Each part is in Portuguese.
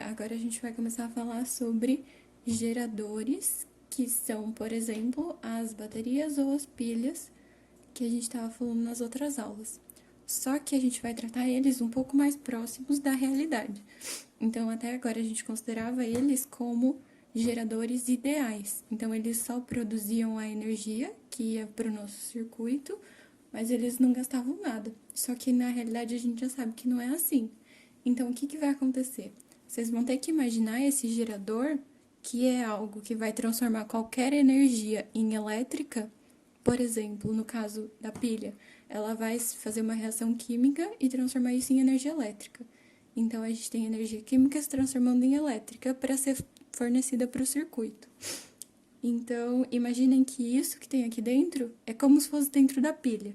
agora a gente vai começar a falar sobre geradores, que são, por exemplo, as baterias ou as pilhas que a gente estava falando nas outras aulas. Só que a gente vai tratar eles um pouco mais próximos da realidade. Então, até agora a gente considerava eles como geradores ideais. Então, eles só produziam a energia que ia para o nosso circuito, mas eles não gastavam nada. Só que na realidade a gente já sabe que não é assim. Então, o que vai acontecer? Vocês vão ter que imaginar esse gerador, que é algo que vai transformar qualquer energia em elétrica. Por exemplo, no caso da pilha, ela vai fazer uma reação química e transformar isso em energia elétrica. Então, a gente tem energia química se transformando em elétrica para ser fornecida para o circuito. Então, imaginem que isso que tem aqui dentro é como se fosse dentro da pilha.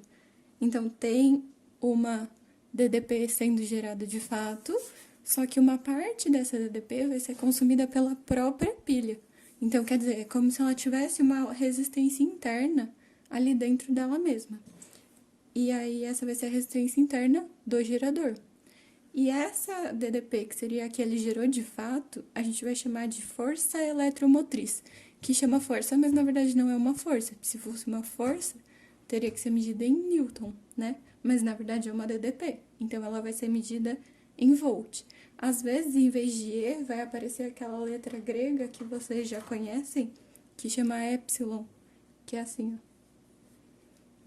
Então, tem uma DDP sendo gerada de fato, só que uma parte dessa DDP vai ser consumida pela própria pilha. Então, quer dizer, é como se ela tivesse uma resistência interna ali dentro dela mesma. E aí, essa vai ser a resistência interna do gerador. E essa DDP, que seria a que ele gerou de fato, a gente vai chamar de força eletromotriz, que chama força, mas na verdade não é uma força. Se fosse uma força, teria que ser medida em Newton, né? Mas na verdade é uma DDP, então ela vai ser medida em volt. Às vezes, em vez de E, vai aparecer aquela letra grega que vocês já conhecem, que chama epsilon, que é assim, ó.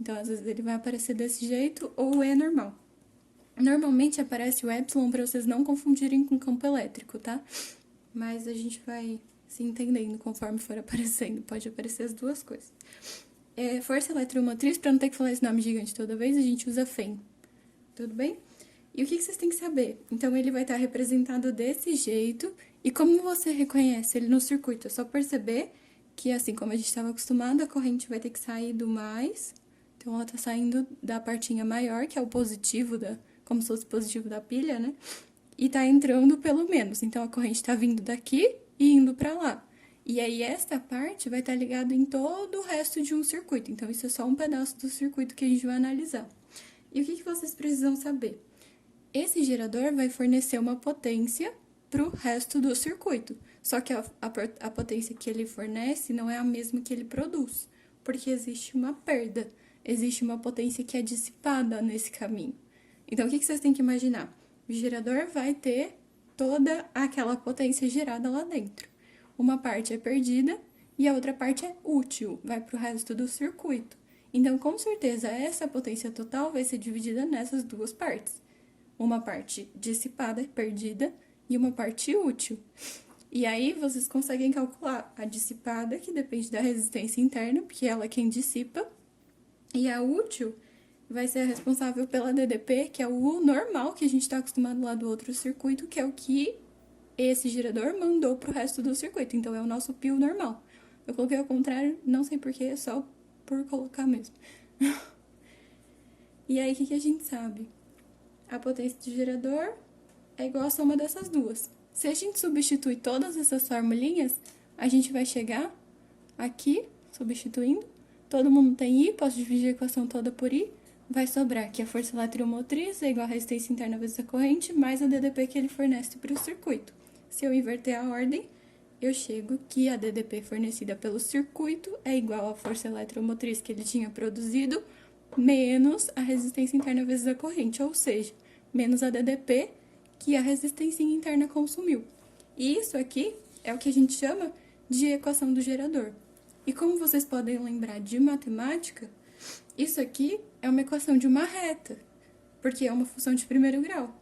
Então, às vezes ele vai aparecer desse jeito ou o E normal. Normalmente aparece o epsilon para vocês não confundirem com campo elétrico, tá? Mas a gente vai se entendendo conforme for aparecendo. Pode aparecer as duas coisas. Força eletromotriz, para não ter que falar esse nome gigante toda vez, a gente usa FEM. Tudo bem? E o que vocês têm que saber? Então, ele vai estar representado desse jeito. E como você reconhece ele no circuito? É só perceber que, assim como a gente estava acostumado, a corrente vai ter que sair do mais. Então, ela está saindo da partinha maior, que é o positivo, como se fosse o positivo da pilha, né? E está entrando pelo menos. Então, a corrente está vindo daqui e indo para lá. E aí, esta parte vai estar ligada em todo o resto de um circuito. Então, isso é só um pedaço do circuito que a gente vai analisar. E o que vocês precisam saber? Esse gerador vai fornecer uma potência para o resto do circuito. Só que a potência que ele fornece não é a mesma que ele produz, porque existe uma perda, existe uma potência que é dissipada nesse caminho. Então, o que vocês têm que imaginar? O gerador vai ter toda aquela potência gerada lá dentro. Uma parte é perdida e a outra parte é útil, vai para o resto do circuito. Então, com certeza, essa potência total vai ser dividida nessas duas partes. Uma parte dissipada, perdida, e uma parte útil. E aí, vocês conseguem calcular a dissipada, que depende da resistência interna, porque ela é quem dissipa, e a útil vai ser a responsável pela DDP, que é o U normal que a gente está acostumado lá do outro circuito, que é o que esse gerador mandou para o resto do circuito. Então, é o nosso pio normal. Eu coloquei ao contrário, não sei porquê, é só por colocar mesmo. E aí, o que a gente sabe? A potência do gerador é igual a soma dessas duas. Se a gente substitui todas essas formulinhas, a gente vai chegar aqui, substituindo. Todo mundo tem I, posso dividir a equação toda por I. Vai sobrar que a força eletromotriz é igual a resistência interna vezes a corrente, mais a DDP que ele fornece para o circuito. Se eu inverter a ordem, eu chego que a DDP fornecida pelo circuito é igual à força eletromotriz que ele tinha produzido, menos a resistência interna vezes a corrente, ou seja, menos a DDP que a resistência interna consumiu. E isso aqui é o que a gente chama de equação do gerador. E como vocês podem lembrar de matemática, isso aqui é uma equação de uma reta, porque é uma função de primeiro grau.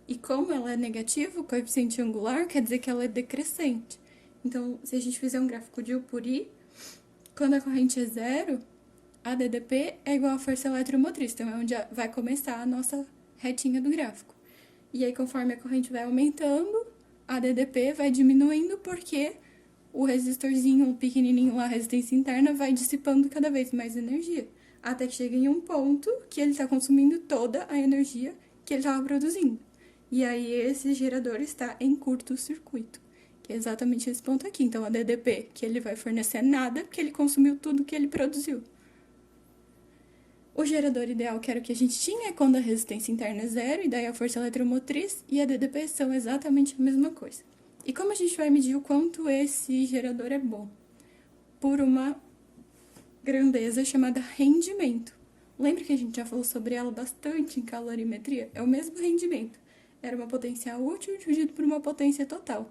E como ela é negativa, o coeficiente angular quer dizer que ela é decrescente. Então, se a gente fizer um gráfico de U por I, quando a corrente é zero, a DDP é igual à força eletromotriz. Então, é onde vai começar a nossa retinha do gráfico. E aí, conforme a corrente vai aumentando, a DDP vai diminuindo porque o resistorzinho pequenininho lá, a resistência interna, vai dissipando cada vez mais energia. Até que chega em um ponto que ele está consumindo toda a energia que ele estava produzindo. E aí, esse gerador está em curto-circuito, que é exatamente esse ponto aqui. Então, a DDP, que ele vai fornecer nada, porque ele consumiu tudo que ele produziu. O gerador ideal, que era o que a gente tinha, é quando a resistência interna é zero, e daí a força eletromotriz e a DDP são exatamente a mesma coisa. E como a gente vai medir o quanto esse gerador é bom? Por uma grandeza chamada rendimento. Lembra que a gente já falou sobre ela bastante em calorimetria? É o mesmo rendimento. Era uma potência útil dividido por uma potência total.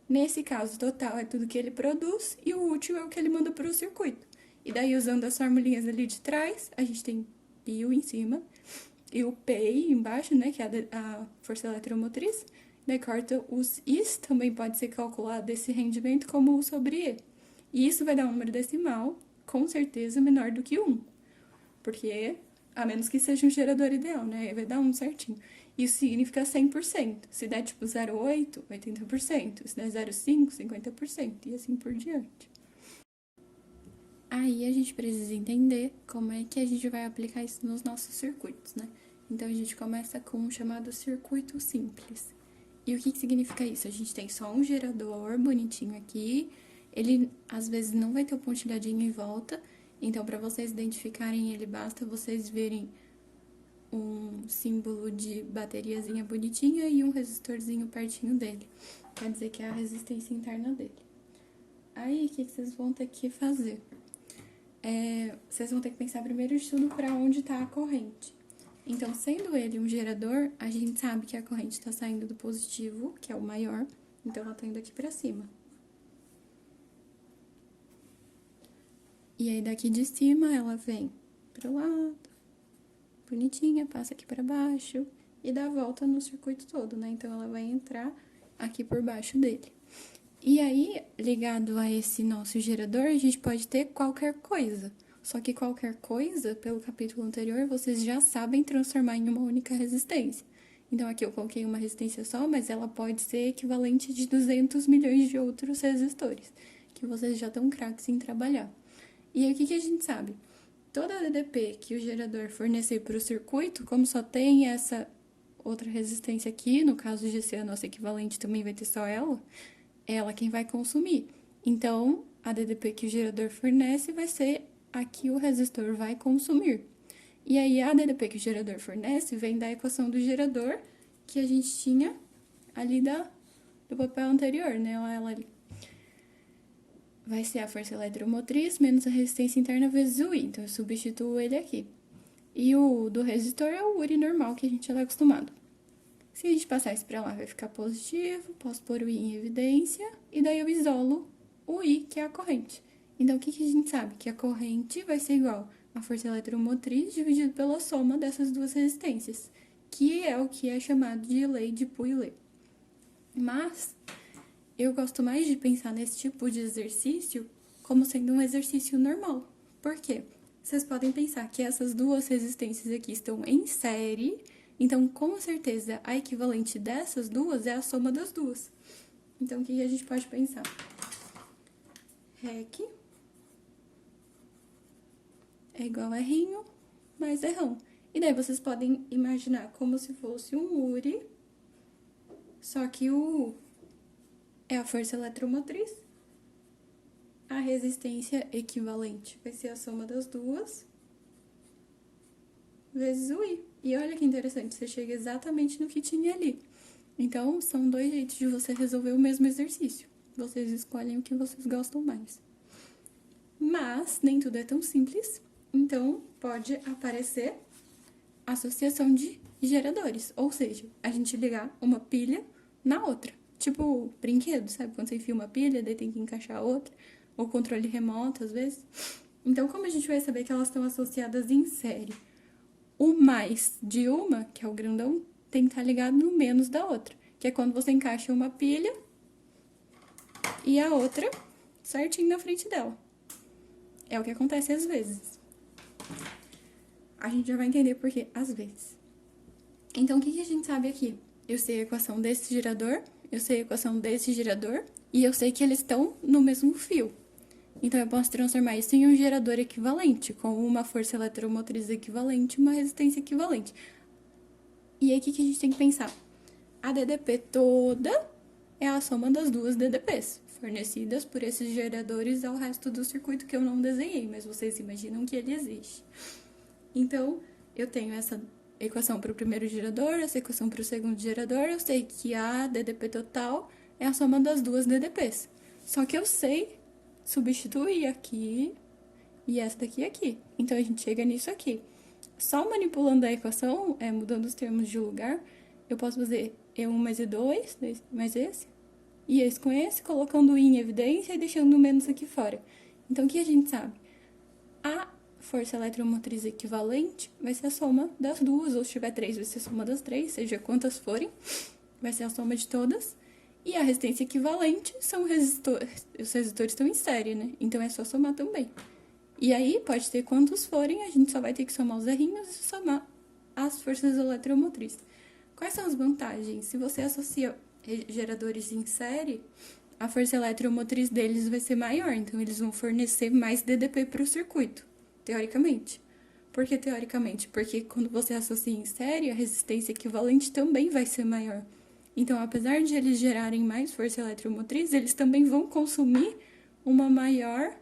Nesse caso, total é tudo que ele produz e o útil é o que ele manda para o circuito. E daí, usando as formulinhas ali de trás, a gente tem π em cima e o PI embaixo, né, que é a força eletromotriz. Daí corta os Is, também pode ser calculado esse rendimento como U sobre E. E isso vai dar um número decimal, com certeza menor do que 1. Porque, a menos que seja um gerador ideal, né, vai dar 1 certinho. Isso significa 100%. Se der tipo 0,8, 80%. Se der 0,5, 50%. E assim por diante. Aí a gente precisa entender como é que a gente vai aplicar isso nos nossos circuitos, né? Então a gente começa com um chamado circuito simples. E o que significa isso? A gente tem só um gerador bonitinho aqui. Ele às vezes não vai ter o pontilhadinho em volta. Então, para vocês identificarem ele, basta vocês verem um símbolo de bateriazinha bonitinha e um resistorzinho pertinho dele. Quer dizer que é a resistência interna dele. Aí, o que vocês vão ter que fazer? Vocês vão ter que pensar primeiro de tudo para onde está a corrente. Então, sendo ele um gerador, a gente sabe que a corrente está saindo do positivo, que é o maior, então ela está indo aqui para cima. E aí, daqui de cima, ela vem pro lado, bonitinha, passa aqui para baixo e dá a volta no circuito todo, né? Então, ela vai entrar aqui por baixo dele. E aí, ligado a esse nosso gerador, a gente pode ter qualquer coisa. Só que qualquer coisa, pelo capítulo anterior, vocês já sabem transformar em uma única resistência. Então, aqui eu coloquei uma resistência só, mas ela pode ser equivalente de 200 milhões de outros resistores, que vocês já estão craques em trabalhar. E aí, o que a gente sabe? Toda DDP que o gerador fornecer para o circuito, como só tem essa outra resistência aqui, no caso de ser a nossa equivalente, também vai ter só ela quem vai consumir. Então, a DDP que o gerador fornece vai ser a que o resistor vai consumir. E aí, a DDP que o gerador fornece vem da equação do gerador que a gente tinha ali do papel anterior, né? Ela ali. Vai ser a força eletromotriz menos a resistência interna vezes o I. Então, eu substituo ele aqui. E o do resistor é o URI normal que a gente já está acostumado. Se a gente passar isso para lá, vai ficar positivo, posso pôr o I em evidência, e daí eu isolo o I, que é a corrente. Então, o que a gente sabe? Que a corrente vai ser igual a força eletromotriz dividido pela soma dessas duas resistências, que é o que é chamado de lei de Pouillet. Mas, eu gosto mais de pensar nesse tipo de exercício como sendo um exercício normal. Por quê? Vocês podem pensar que essas duas resistências aqui estão em série, então, com certeza, a equivalente dessas duas é a soma das duas. Então, o que a gente pode pensar? REC é igual a R mais Rão. E daí, vocês podem imaginar como se fosse um URI, só que o U é a força eletromotriz, a resistência equivalente vai ser a soma das duas vezes o I. E olha que interessante, você chega exatamente no que tinha ali. Então, são dois jeitos de você resolver o mesmo exercício. Vocês escolhem o que vocês gostam mais. Mas, nem tudo é tão simples. Então, pode aparecer associação de geradores. Ou seja, a gente ligar uma pilha na outra. Tipo, brinquedo, sabe? Quando você enfia uma pilha, daí tem que encaixar a outra. Ou controle remoto, às vezes. Então, como a gente vai saber que elas estão associadas em série? O mais de uma, que é o grandão, tem que estar ligado no menos da outra. Que é quando você encaixa uma pilha e a outra certinho na frente dela. É o que acontece às vezes. A gente já vai entender por quê, às vezes. Então, o que a gente sabe aqui? Eu sei a equação desse gerador, eu sei a equação desse gerador, e eu sei que eles estão no mesmo fio. Então, eu posso transformar isso em um gerador equivalente, com uma força eletromotriz equivalente e uma resistência equivalente. E aí, o que a gente tem que pensar? A DDP toda é a soma das duas DDPs, fornecidas por esses geradores ao resto do circuito que eu não desenhei, mas vocês imaginam que ele existe. Então, eu tenho essa equação para o primeiro gerador, essa equação para o segundo gerador, eu sei que a DDP total é a soma das duas DDPs. Só que eu sei substituir aqui e essa daqui aqui. Então, a gente chega nisso aqui. Só manipulando a equação, mudando os termos de lugar, eu posso fazer E1 mais E2, mais esse, e esse com esse, colocando o I em evidência e deixando o menos aqui fora. Então, o que a gente sabe? A força eletromotriz equivalente vai ser a soma das duas, ou se tiver 3, vai ser a soma das 3, seja quantas forem, vai ser a soma de todas. E a resistência equivalente são os resistores estão em série, né? Então, é só somar também. E aí, pode ter quantos forem, a gente só vai ter que somar os errinhos e somar as forças eletromotrizes. Quais são as vantagens? Se você associa geradores em série, a força eletromotriz deles vai ser maior, então eles vão fornecer mais DDP para o circuito, teoricamente. Por que teoricamente? Porque quando você associa em série, a resistência equivalente também vai ser maior. Então, apesar de eles gerarem mais força eletromotriz, eles também vão consumir uma maior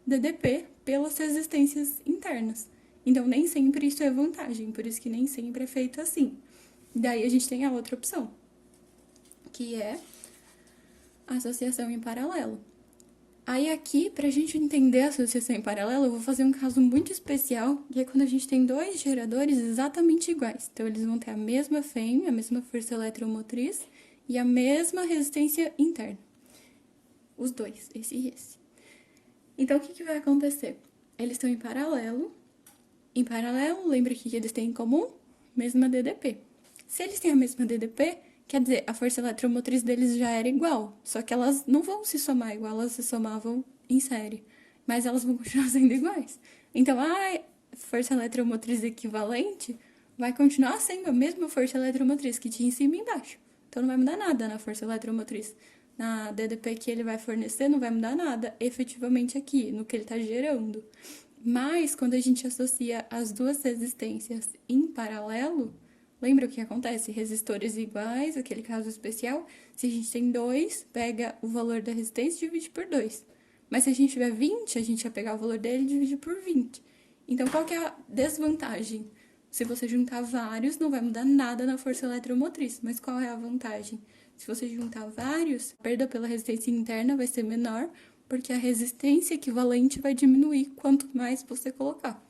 DDP pelas resistências internas. Então, nem sempre isso é vantagem, por isso que nem sempre é feito assim. Daí a gente tem a outra opção, que é a associação em paralelo. Aí aqui, pra gente entender a associação em paralelo, eu vou fazer um caso muito especial, que é quando a gente tem dois geradores exatamente iguais. Então, eles vão ter a mesma FEM, a mesma força eletromotriz e a mesma resistência interna. Os dois, esse e esse. Então, o que vai acontecer? Eles estão em paralelo. Em paralelo, lembra que eles têm em comum? Mesma DDP. Se eles têm a mesma DDP, quer dizer, a força eletromotriz deles já era igual. Só que elas não vão se somar igual elas se somavam em série. Mas elas vão continuar sendo iguais. Então, a força eletromotriz equivalente vai continuar sendo a mesma força eletromotriz que tinha em cima e embaixo. Então, não vai mudar nada na força eletromotriz. Na DDP que ele vai fornecer, não vai mudar nada efetivamente aqui, no que ele está gerando. Mas, quando a gente associa as duas resistências em paralelo, lembra o que acontece? Resistores iguais, aquele caso especial, se a gente tem 2, pega o valor da resistência e divide por 2. Mas se a gente tiver 20, a gente vai pegar o valor dele e dividir por 20. Então, qual que é a desvantagem? Se você juntar vários, não vai mudar nada na força eletromotriz. Mas qual é a vantagem? Se você juntar vários, a perda pela resistência interna vai ser menor, porque a resistência equivalente vai diminuir quanto mais você colocar.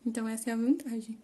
Então, essa é a vantagem.